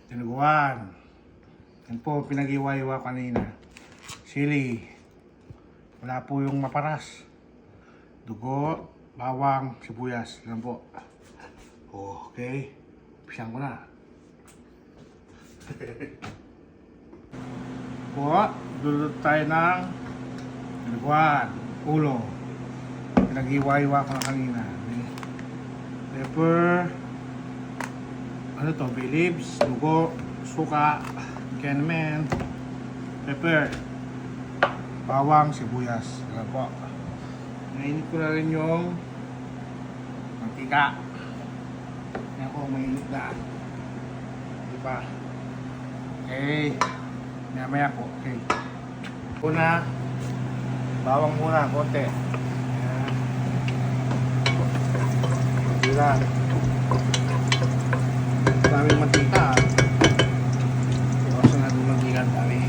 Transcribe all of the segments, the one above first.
Tinuguan. Yan po pinag-iwa-iwa kanina. Sili. Wala po yung maparas. Dugo, bawang, sibuyas. Yan po. Okay. Pisang ko na. Po, dulot tayo ng tinuguan, ulo. Pinag-iwa-iwa ko na kanina. Pepper. Ano to? Bay leaves, dugo, suka, cinnamon, pepper, bawang, sibuyas. Ayan po. Nainit ko na rin yung mantika. Ayan po, mainit na. Di ba? Okay. Maya po. Okay. Una, bawang muna, konti. Ayan. Dila. Daming mantika. Iwasan natin mantika ang dami.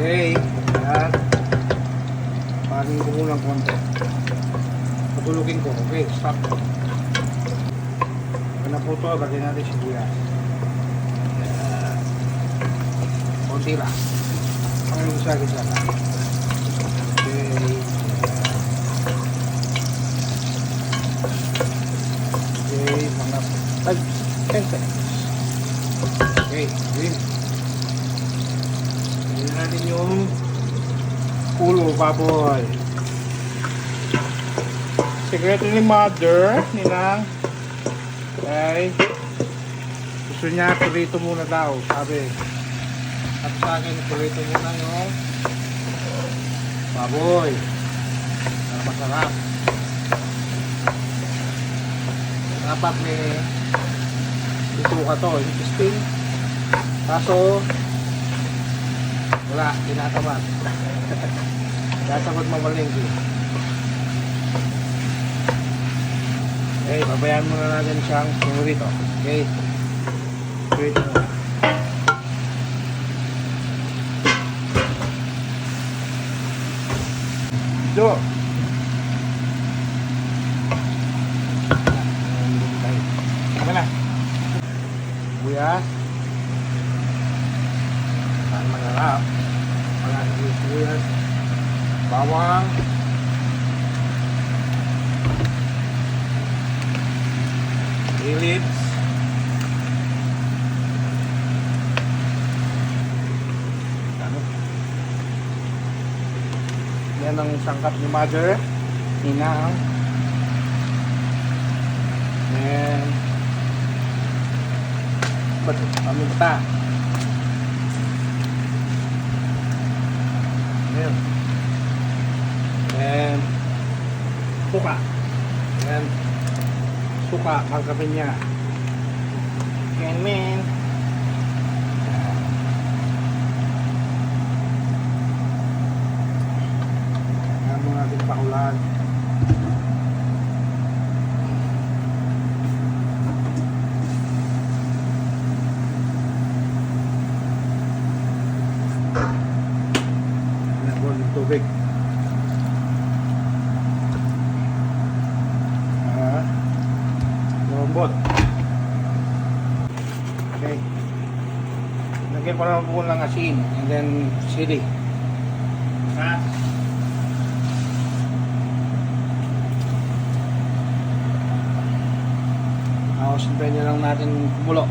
Okay. Ayan. Panin ko muna ng konti. Patulugin ko. Okay, stop. Pag na po ito, lagyan natin sibuyas. Konti lang. Ang isa-isa lang. Okay. Okay, mga 5 seconds. Okay, green. Lagyan natin yung ulo, baboy. Sekreto ni mother, ninang, ay gusto niya prito muna daw, sabi. At sa akin, prito muna yung baboy para masarap. Dapat may ito ka to, yung sting. Kaso wala, tinatamad. Tinatamad mamalingki. Okay, babayaan muna natin siyang pumurito. Okay. Wait mo. Do. Tama na. Buyas. Saan mangarap. Pagkakit buyas. Bawang. Leaves. Yan ang sangkap ni mother, ninang. And paminta. Ayan. And suka. And suka, pangkapin niya. Cinnamon. Ayan mo natin pakulan. Ayan po yung tubig. Lombot. Okay. Lagyan ko lang po ng asin and then sili. Ha? Tapos hintayin niya lang natin kumulo.